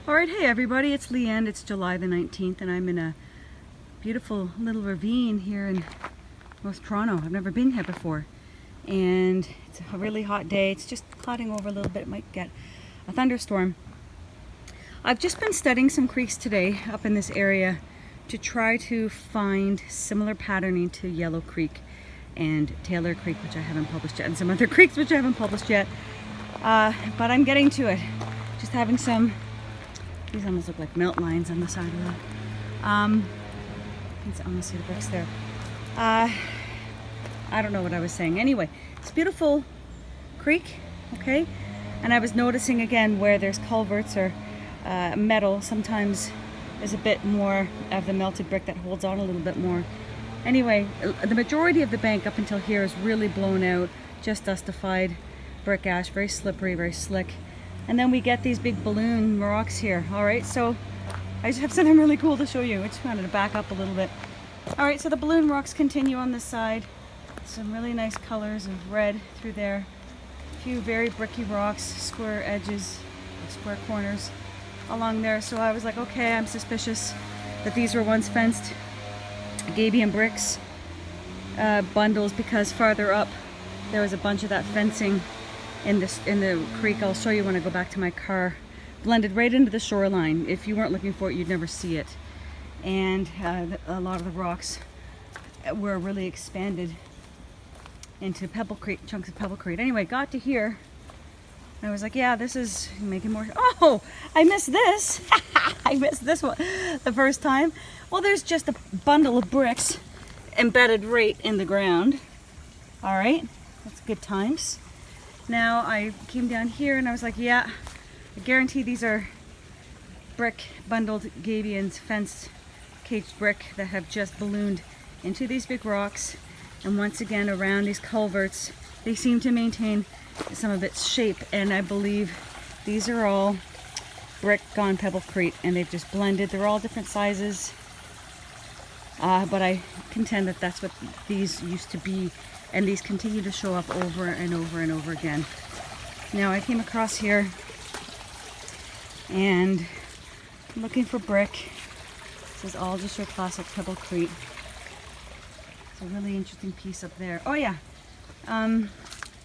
Alright, hey everybody, it's Leanne. It's July the 19th and I'm in a beautiful little ravine here in North Toronto. I've never been here before. And it's a really hot day. It's just clouding over a little bit. It might get a thunderstorm. I've just been studying some creeks today up in this area to try to find similar patterning to Yellow Creek and Taylor Creek, which I haven't published yet, and some other creeks which I haven't published yet. But I'm getting to it. Just having some. These almost look like melt lines on the side of that. You can almost see the bricks there. I don't know what I was saying. Anyway, it's a beautiful creek, okay? And I was noticing again where there's culverts or metal, sometimes there's a bit more of the melted brick that holds on a little bit more. Anyway, the majority of the bank up until here is really blown out, just dustified brick ash, very slippery, very slick. And then we get these big balloon rocks here. All right, so I just have something really cool to show you. I just wanted to back up a little bit. All right, so the balloon rocks continue on this side. Some really nice colors of red through there. A few very bricky rocks, square edges, square corners along there. So I was like, okay, I'm suspicious that these were once fenced gabion bricks bundles, because farther up there was a bunch of that fencing in the creek. I'll show you when I go back to my car. Blended right into the shoreline. If you weren't looking for it, you'd never see it. And a lot of the rocks were really expanded into pebblecrete, chunks of pebblecrete. Anyway, got to here. I was like, yeah, this is making more. Oh, I missed this. I missed this one the first time. Well, there's just a bundle of bricks embedded right in the ground. All right, that's good times. Now I came down here and I was like, yeah, I guarantee these are brick bundled gabions, fenced caged brick that have just ballooned into these big rocks. And once again, around these culverts, they seem to maintain some of its shape. And I believe these are all brick gone pebblecrete, and they've just blended. They're all different sizes, but I contend that that's what these used to be. And these continue to show up over and over and over again. Now I came across here and I'm looking for brick. This is all just your classic pebblecrete. It's a really interesting piece up there. Oh yeah,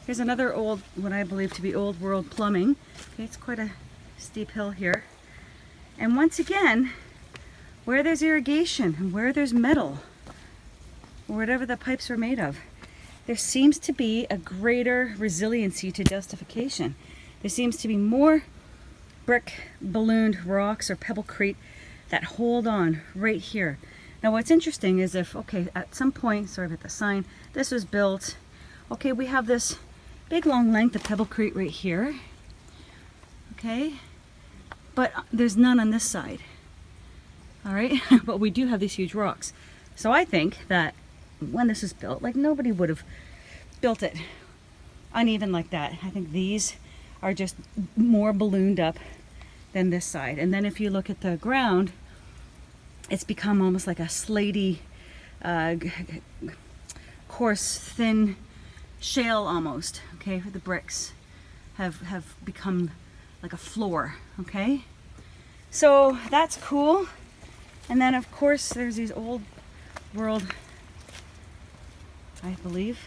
here's another old, what I believe to be old world plumbing. Okay, it's quite a steep hill here. And once again, where there's irrigation and where there's metal, or whatever the pipes are made of, there seems to be a greater resiliency to dustification. There seems to be more brick ballooned rocks or pebblecrete that hold on right here. Now what's interesting is if, okay, at some point, sorry about the sign, this was built, okay, we have this big long length of pebblecrete right here, okay, but there's none on this side, all right, but we do have these huge rocks. So I think that when this was built, like, nobody would have built it uneven like that. I think these are just more ballooned up than this side. And then if you look at the ground, it's become almost like a slaty, coarse, thin shale almost. Okay, the bricks have become like a floor. Okay, so that's cool. And then of course there's these old world, I believe,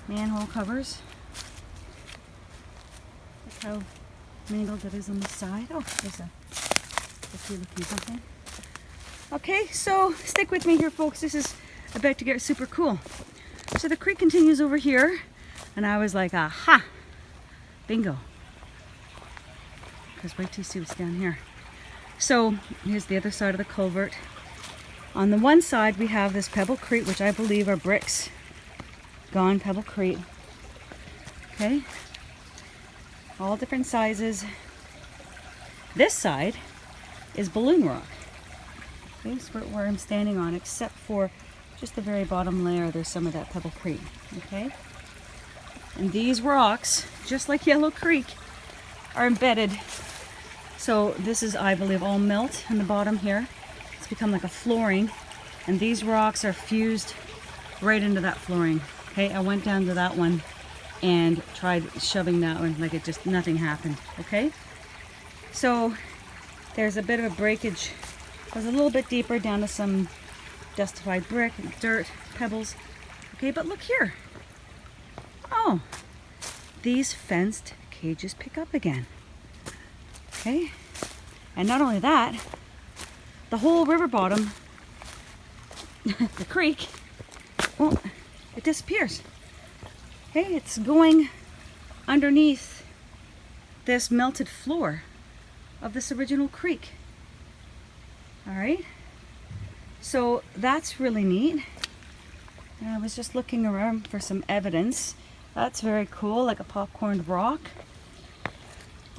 manhole covers. Look how mangled it is on the side. Oh, there's a few looking something. Okay, so stick with me here, folks. This is about to get super cool. So the creek continues over here, and I was like, aha, bingo. Because wait till you see what's down here. So here's the other side of the culvert. On the one side, we have this pebblecrete, which I believe are bricks gone pebblecrete. Okay, all different sizes. This side is balloon rock. Okay, that's where I'm standing on, except for just the very bottom layer. There's some of that pebblecrete. Okay, and these rocks, just like Yellow Creek, are embedded. So this is, I believe, all melt in the bottom here. It's become like a flooring, and these rocks are fused right into that flooring. Okay, I went down to that one and tried shoving that one, like it just, nothing happened. Okay, So there's a bit of a breakage. It goes a little bit deeper down to some dustified brick and dirt, pebbles. Okay, but look here. Oh, these fenced cages pick up again. Okay, and not only that, the whole river bottom, the creek, well, it disappears. Okay, it's going underneath this melted floor of this original creek. All right, so that's really neat. And I was just looking around for some evidence. That's very cool, like a popcorned rock.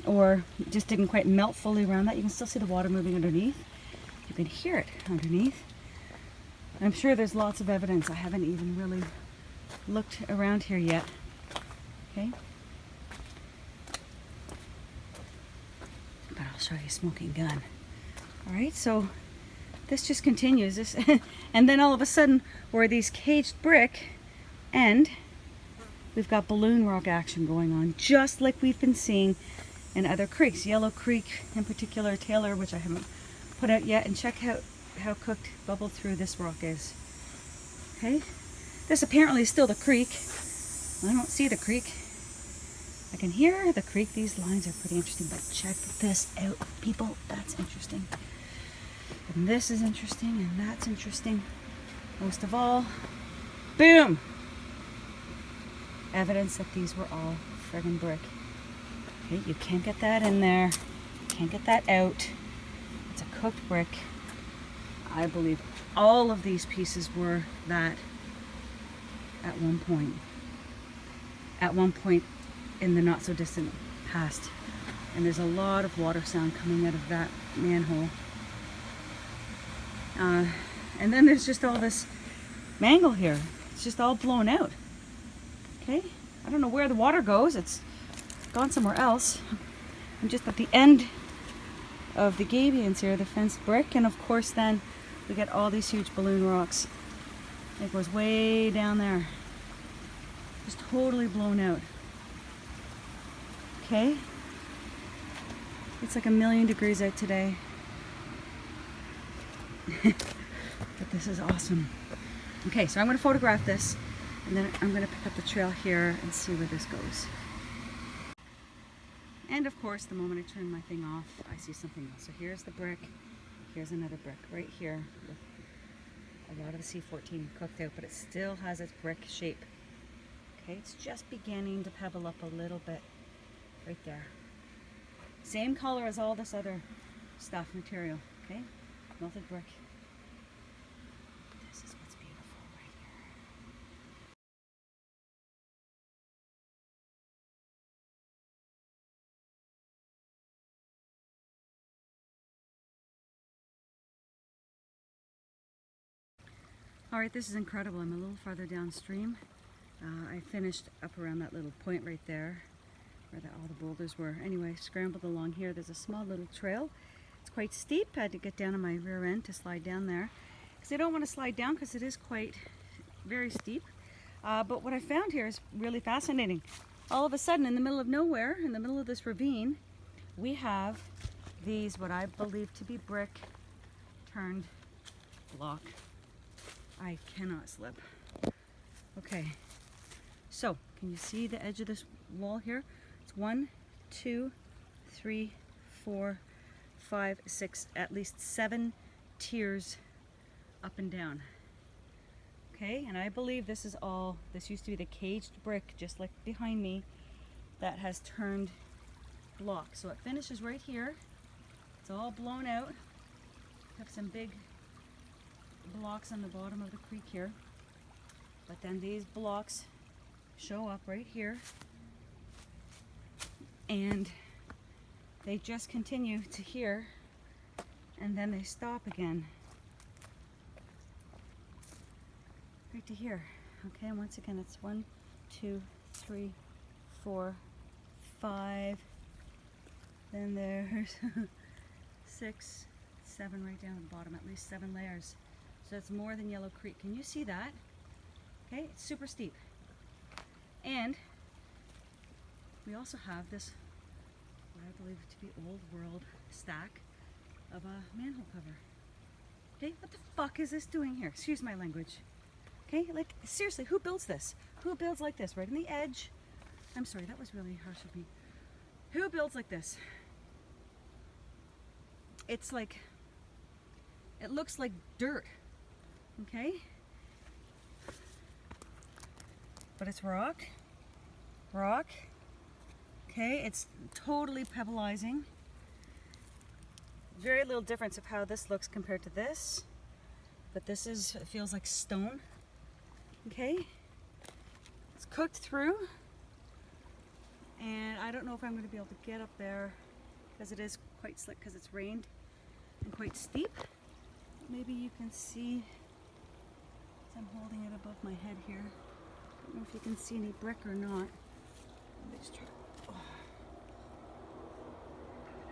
Or it just didn't quite melt fully around that. You can still see the water moving underneath. You can hear it underneath. I'm sure there's lots of evidence. I haven't even really looked around here yet. Okay. But I'll show you a smoking gun. All right, so this just continues. This, and then all of a sudden, where these caged brick end, we've got balloon rock action going on, just like we've been seeing in other creeks. Yellow Creek in particular, Taylor, which I haven't put out yet, and check out how cooked bubble through this rock is. Okay, this apparently is still the creek. I don't see the creek. I can hear the creek. These lines are pretty interesting, but check this out, people. That's interesting. And this is interesting, and that's interesting. Most of all, boom! Evidence that these were all friggin' brick. Okay, you can't get that in there. You can't get that out. It's a cooked brick. I believe all of these pieces were that at one point. At one point in the not so distant past. And there's a lot of water sound coming out of that manhole. And then there's just all this mangle here. It's just all blown out. Okay, I don't know where the water goes. It's gone somewhere else. I'm just at the end of the gabions here, the fenced brick, and of course then we get all these huge balloon rocks. It goes way down there. Just totally blown out. Okay, it's like 1,000,000 degrees out today. But this is awesome. Okay, so I'm going to photograph this, and then I'm going to pick up the trail here and see where this goes. And of course, the moment I turn my thing off, I see something else. So here's the brick, here's another brick right here with a lot of the C14 cooked out, but it still has its brick shape. Okay, it's just beginning to pebble up a little bit right there. Same color as all this other stuff, material, okay? Melted brick. This is what's beautiful right here. All right, this is incredible. I'm a little farther downstream. I finished up around that little point right there where all the boulders were. Anyway, scrambled along here. There's a small little trail. It's quite steep. I had to get down on my rear end to slide down there because I don't want to slide down because it is quite very steep. But what I found here is really fascinating. All of a sudden, in the middle of nowhere, in the middle of this ravine, we have these, what I believe to be brick turned block. I cannot slip. Okay, so can you see the edge of this wall here? It's 1, 2, 3, 4, 5, 6, at least 7 tiers up and down. Okay, and I believe this is all, this used to be the caged brick, just like behind me, that has turned block. So it finishes right here. It's all blown out. We have some big blocks on the bottom of the creek here. But then these blocks show up right here. And they just continue to here. And then they stop again. Right to here. Okay, and once again it's 1, 2, 3, 4, 5. Then there's 6, 7 right down at the bottom, at least 7 layers. So that's more than Yellow Creek. Can you see that? Okay, it's super steep. And we also have this what I believe to be old world stack of a manhole cover. Okay, what the fuck is this doing here? Excuse my language. Okay, like seriously, who builds this? Who builds like this? Right in the edge? I'm sorry, that was really harsh of me. Who builds like this? It's like, it looks like dirt. Okay? But it's rock. Rock. Okay, it's totally pebbleizing. Very little difference of how this looks compared to this. But this is, it feels like stone. Okay? It's cooked through. And I don't know if I'm going to be able to get up there because it is quite slick because it's rained and quite steep. Maybe you can see, as I'm holding it above my head here. I don't know if you can see any brick or not. Let me just try to,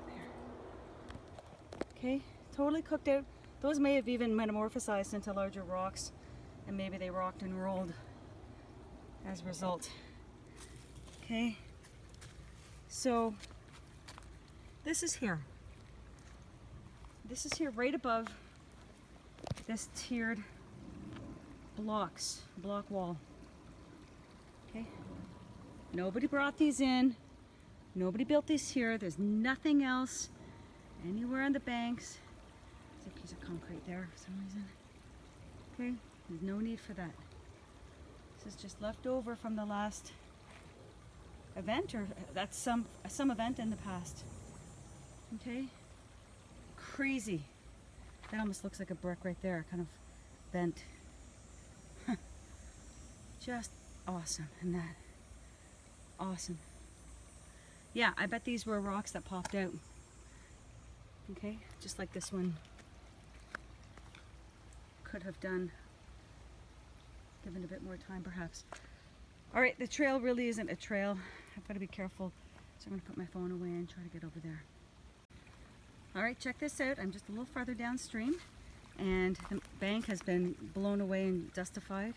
there. Okay, totally cooked out. Those may have even metamorphosized into larger rocks, and maybe they rocked and rolled as a result. Okay, so this is here. This is here right above this tiered block wall. Okay, nobody brought these in. Nobody built these here. There's nothing else anywhere on the banks. There's a piece of concrete there for some reason. Okay, there's no need for that. This is just left over from the last event, or that's some event in the past. Okay, crazy. That almost looks like a brick right there, kind of bent. Just awesome, and that awesome. Yeah, I bet these were rocks that popped out. Okay, just like this one could have done, given a bit more time perhaps. All right, the trail really isn't a trail. I've got to be careful, so I'm going to put my phone away and try to get over there. All right, check this out. I'm just a little farther downstream, and the bank has been blown away and dustified.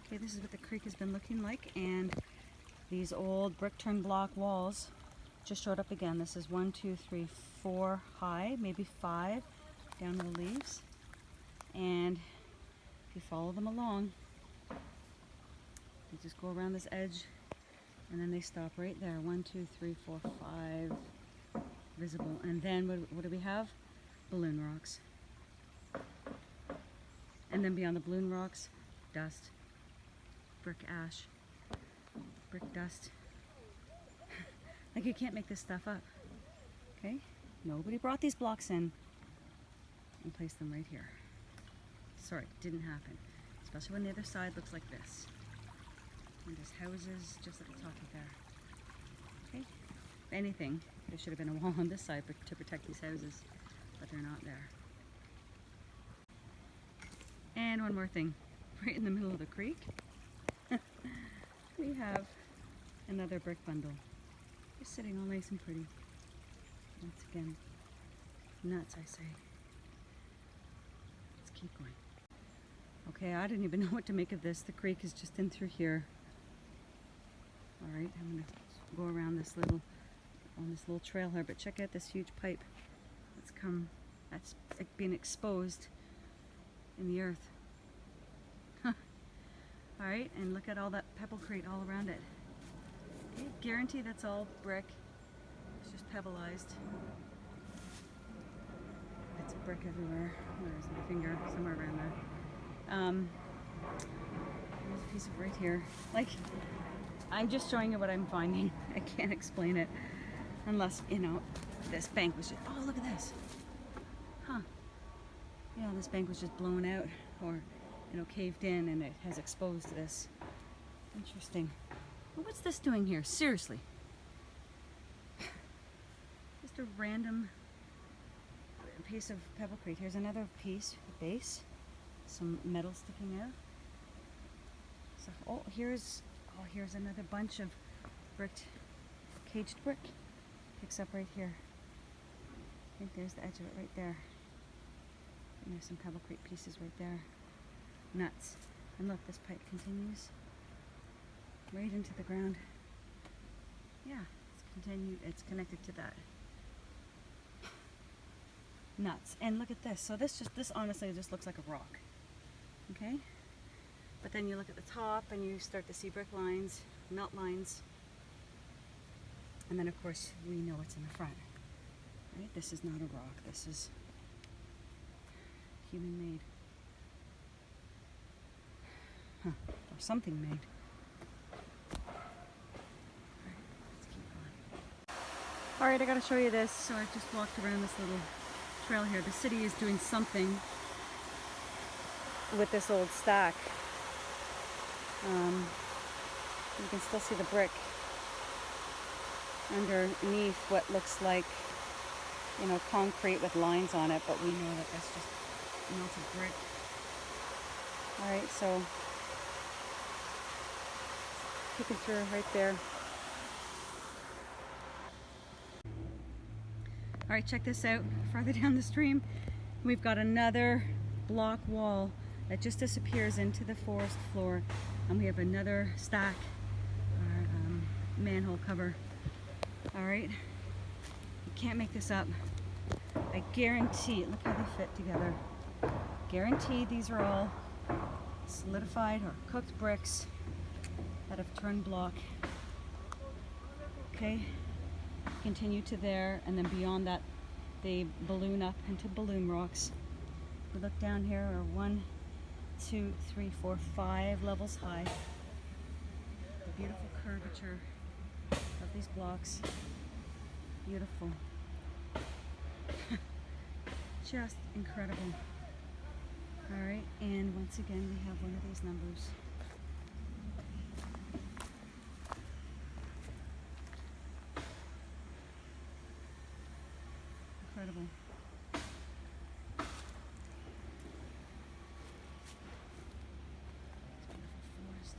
Okay, this is what the creek has been looking like, and these old brick turned block walls just showed up again. This is 1, 2, 3, 4 high, maybe 5 down in the leaves. And if you follow them along, you just go around this edge, and then they stop right there. 1, 2, 3, 4, 5 visible. And then what do we have? Balloon rocks. And then beyond the balloon rocks, dust, brick ash, brick dust. Like, you can't make this stuff up. Okay? Nobody brought these blocks in and placed them right here. Sorry, it didn't happen. Especially when the other side looks like this. And there's houses just at the top of there. Okay? If anything, there should have been a wall on this side to protect these houses, but they're not there. And one more thing. Right in the middle of the creek, we have another brick bundle. Just sitting all nice and pretty. Once again, nuts, I say. Let's keep going. Okay, I didn't even know what to make of this. The creek is just in through here. All right, I'm gonna go around this little, on this little trail here, but check out this huge pipe that's like being exposed in the earth. All right, and look at all that pebblecrete all around it. Okay, guarantee that's all brick. It's just pebbleized. It's a brick everywhere. Where's my finger? Somewhere around there. There's a piece of right here. Like, I'm just showing you what I'm finding. I can't explain it unless, you know, this bank was just, oh, look at this. Huh. Yeah, this bank was just blown out, or, you know, caved in, and it has exposed this. Interesting. Well, what's this doing here? Seriously. Just a random piece of pebblecrete. Here's another piece, a base. Some metal sticking out. So, here's another bunch of caged brick. Picks up right here. I think there's the edge of it right there. And there's some pebblecrete pieces right there. Nuts. And look, this pipe continues right into the ground. Yeah, it's connected to that. Nuts. And look at this. So this honestly just looks like a rock. Okay? But then you look at the top and you start to see brick lines, melt lines. And then of course we know what's in the front. Right? This is not a rock. This is human made. Huh. Or something made. Alright, I gotta show you this. So I just walked around this little trail here. The city is doing something with this old stack. You can still see the brick underneath what looks like, you know, concrete with lines on it, but we know that that's just melted brick. Alright, so peeking through right there. Alright, check this out. Farther down the stream, we've got another block wall that just disappears into the forest floor, and we have another stack or manhole cover. Alright, you can't make this up. I guarantee, look how they fit together. Guaranteed these are all solidified or cooked bricks that have turned block. Okay, continue to there, and then beyond that they balloon up into balloon rocks. We look down here, are 1, 2, 3, 4, 5 levels high. The beautiful curvature of these blocks. Beautiful. Just incredible. Alright, and once again we have one of these numbers. Incredible. It's beautiful forest.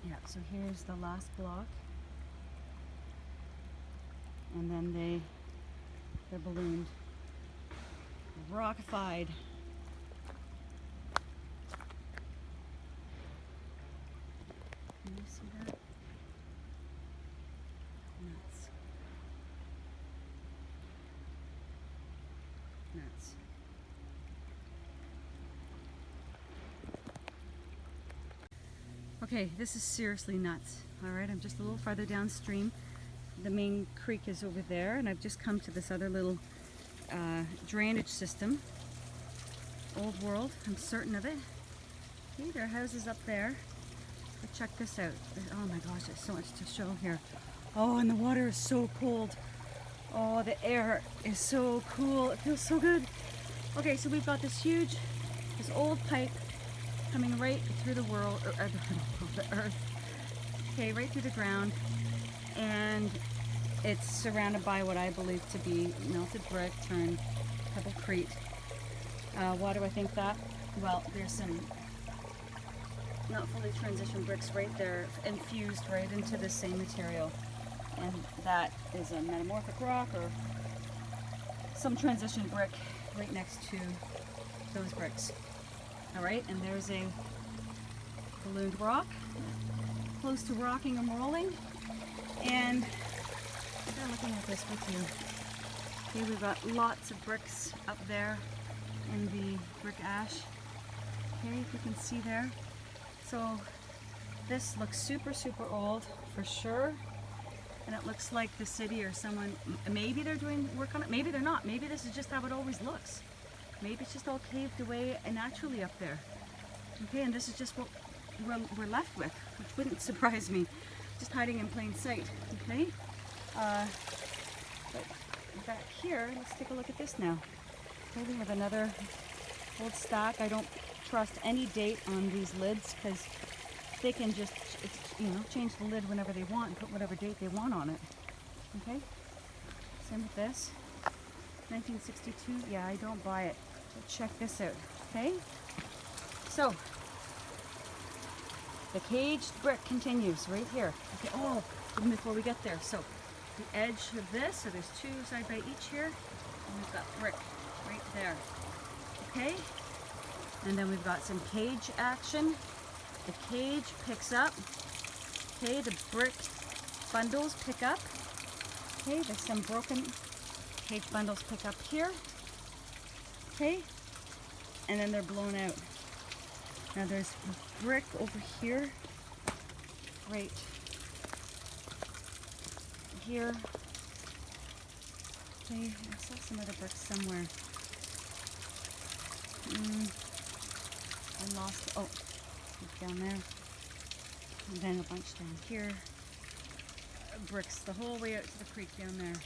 Yeah, so here's the last block. And then they're ballooned. Rockified. Can you see that? Nuts. Nuts. Okay, this is seriously nuts. Alright, I'm just a little farther downstream. The main creek is over there, and I've just come to this other little drainage system. Old world, I'm certain of it. Okay, there are houses up there. But check this out. Oh my gosh, there's so much to show here. Oh, and the water is so cold. Oh, the air is so cool. It feels so good. Okay, so we've got this old pipe coming right through the world, or the earth. Okay, right through the ground. And it's surrounded by what I believe to be melted brick turned pebblecrete. Why do I think that? Well, there's some not fully transitioned bricks right there, infused right into the same material. And that is a metamorphic rock or some transition brick right next to those bricks. Alright, and there's a ballooned rock, close to rocking and rolling. And I'm looking at this with you. Okay, we've got lots of bricks up there in the brick ash. Okay, if you can see there. So this looks super, super old for sure. And it looks like the city or someone, maybe they're doing work on it, maybe they're not. Maybe this is just how it always looks. Maybe it's just all caved away and naturally up there. Okay, and this is just what we're left with, which wouldn't surprise me. Just hiding in plain sight, okay? But back here, let's take a look at this now. Okay, we have another old stack. I don't trust any date on these lids because they can just, change the lid whenever they want and put whatever date they want on it. Okay? Same with this. 1962. Yeah, I don't buy it. But check this out. Okay? So, the caged brick continues right here. Okay, oh, even before we get there. So, the edge of this, so there's two side by each here, and we've got brick right there. Okay, and then we've got some cage action. The cage picks up. Okay, the brick bundles pick up. Okay, there's some broken cage bundles pick up here. Okay, and then they're blown out. Now there's brick over here, right here. Okay, I saw some other bricks somewhere. I lost, oh, it's down there. And then a bunch down here. Bricks the whole way out to the creek down there.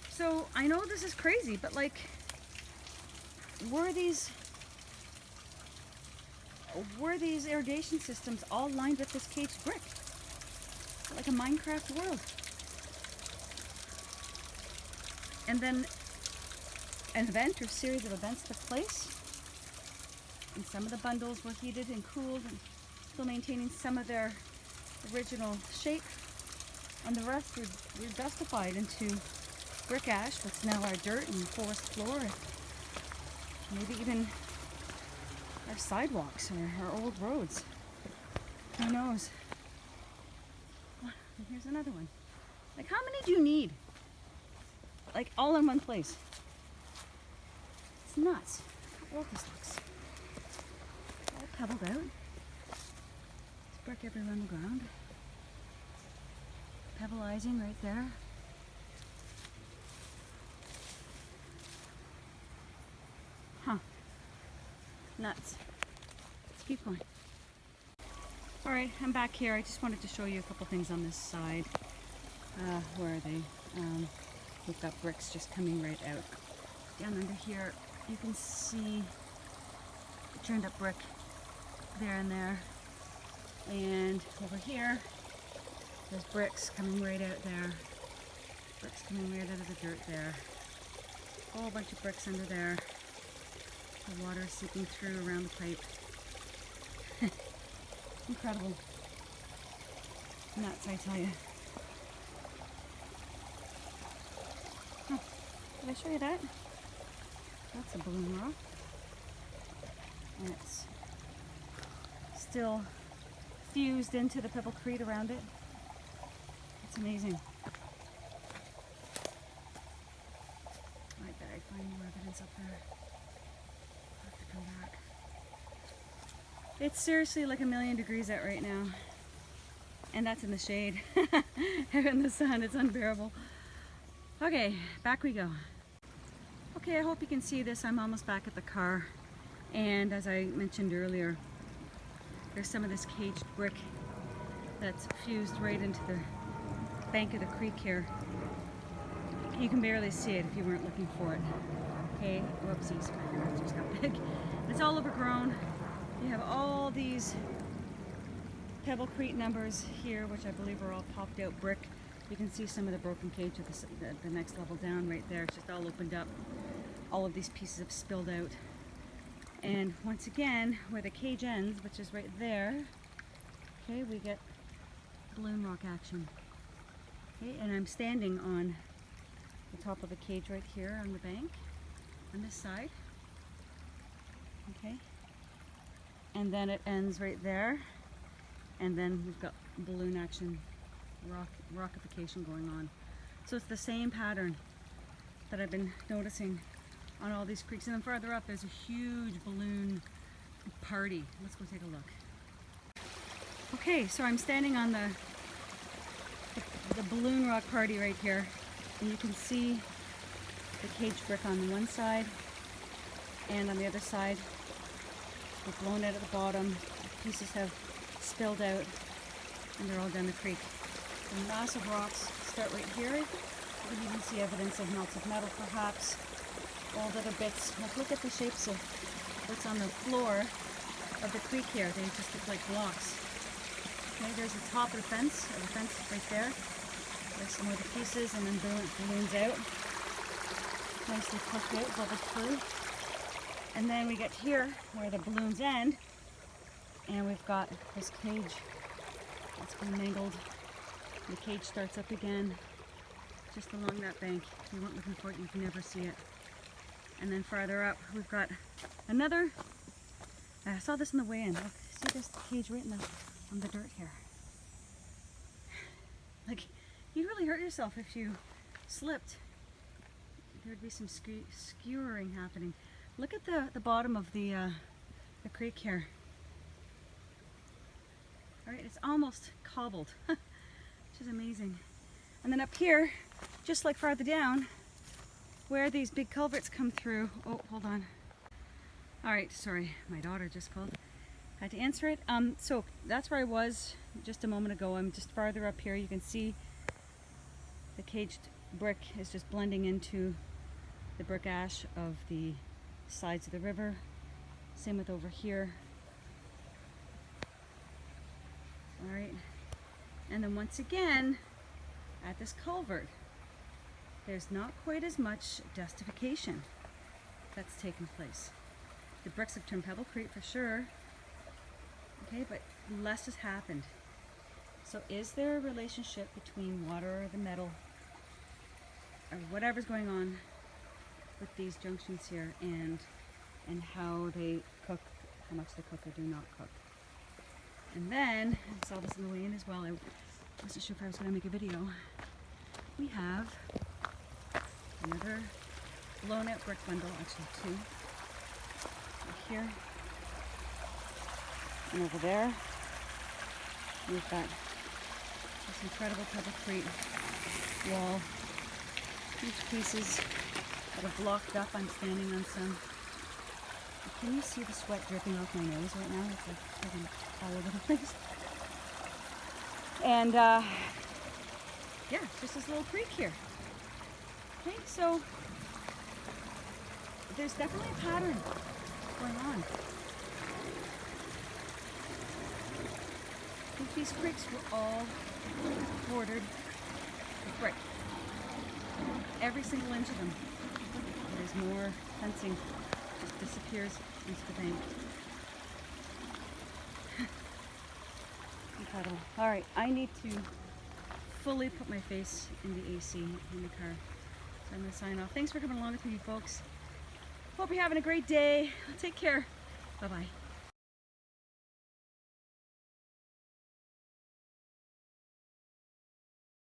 So I know this is crazy, but like, were these irrigation systems all lined with this caged brick? Like a Minecraft world. And then an event or series of events took place, and some of the bundles were heated and cooled and still maintaining some of their original shape, and the rest were dustified into brick ash that's now our dirt and forest floor, and maybe even our sidewalks or our old roads. Who knows? And here's another one. Like, how many do you need? Like, all in one place. It's nuts. How old this looks. All pebbled out. There's brick everywhere on the ground. Pebbleizing right there. Huh. Nuts. Let's keep going. Alright, I'm back here. I just wanted to show you a couple things on this side. Where are they? We've got bricks just coming right out. Down under here, you can see turned up brick there and there. And over here, there's bricks coming right out there. Bricks coming right out of the dirt there. A whole bunch of bricks under there. The water is seeping through around the pipe. Incredible. Nuts, I tell you. Did I show you that? That's a balloon rock. And it's still fused into the pebblecrete around it. It's amazing. I bet I find more evidence up there. I'll have to come back. It's seriously like 1,000,000 degrees out right now. And that's in the shade. Out in the sun, it's unbearable. Okay, back we go. Okay, I hope you can see this. I'm almost back at the car. And as I mentioned earlier, there's some of this caged brick that's fused right into the bank of the creek here. You can barely see it if you weren't looking for it. Okay, whoopsies, my hands just got big. It's all overgrown. You have all these pebblecrete numbers here, which I believe are all popped out brick. You can see some of the broken cage at the next level down right there. It's just all opened up. All of these pieces have spilled out. And once again, where the cage ends, which is right there, okay, we get balloon rock action. Okay, and I'm standing on the top of the cage right here on the bank, on this side. Okay, and then it ends right there, and then we've got balloon action, rockification going on. So it's the same pattern that I've been noticing on all these creeks. And then farther up, there's a huge balloon party. Let's go take a look. Okay, so I'm standing on the balloon rock party right here, and you can see the cage brick on the one side, and on the other side, they're blown out at the bottom. Pieces have spilled out, and they're all down the creek. The massive rocks start right here. You can even see evidence of melted metal, perhaps. Old other bits. Like, look at the shapes of what's on the floor of the creek here. They just look like blocks. Okay, there's the top of the fence right there. There's some other pieces, and then balloons out. Nicely puffed out, bubbled through. And then we get here where the balloons end, and we've got this cage that's been mangled. The cage starts up again just along that bank. If you weren't looking for it, you'd never see it. And then farther up, we've got another. I saw this on the way in. Look, see this cage right on the dirt here. Like, you'd really hurt yourself if you slipped. There'd be some skewering happening. Look at the bottom of the creek here. All right, it's almost cobbled, which is amazing. And then up here, just like farther down, where these big culverts come through. Oh, hold on. All right, sorry, my daughter just called. Had to answer it. So that's where I was just a moment ago. I'm just farther up here. You can see the caged brick is just blending into the brick ash of the sides of the river. Same with over here. All right, and then once again, at this culvert, there's not quite as much dustification that's taken place. The bricks have turned pebblecrete for sure, okay, but less has happened. So is there a relationship between water or the metal or whatever's going on with these junctions here and how they cook, how much they cook or do not cook? And then, I saw this on the way in as well, I wasn't sure if I was going to make a video. We have another blown out brick bundle, actually two, right here. And over there, we've got this incredible pebblecrete wall. Huge pieces that are blocked up. I'm standing on some. Can you see the sweat dripping off my nose right now? It's like freaking all over the place. And yeah, just this little creek here. Okay, so there's definitely a pattern going on. I think these creeks were all bordered with brick. Every single inch of them. There's more fencing. Just disappears into the bank. Incredible. All right, I need to fully put my face in the AC in the car. So I'm going to sign off. Thanks for coming along with me, folks. Hope you're having a great day. Take care. Bye-bye.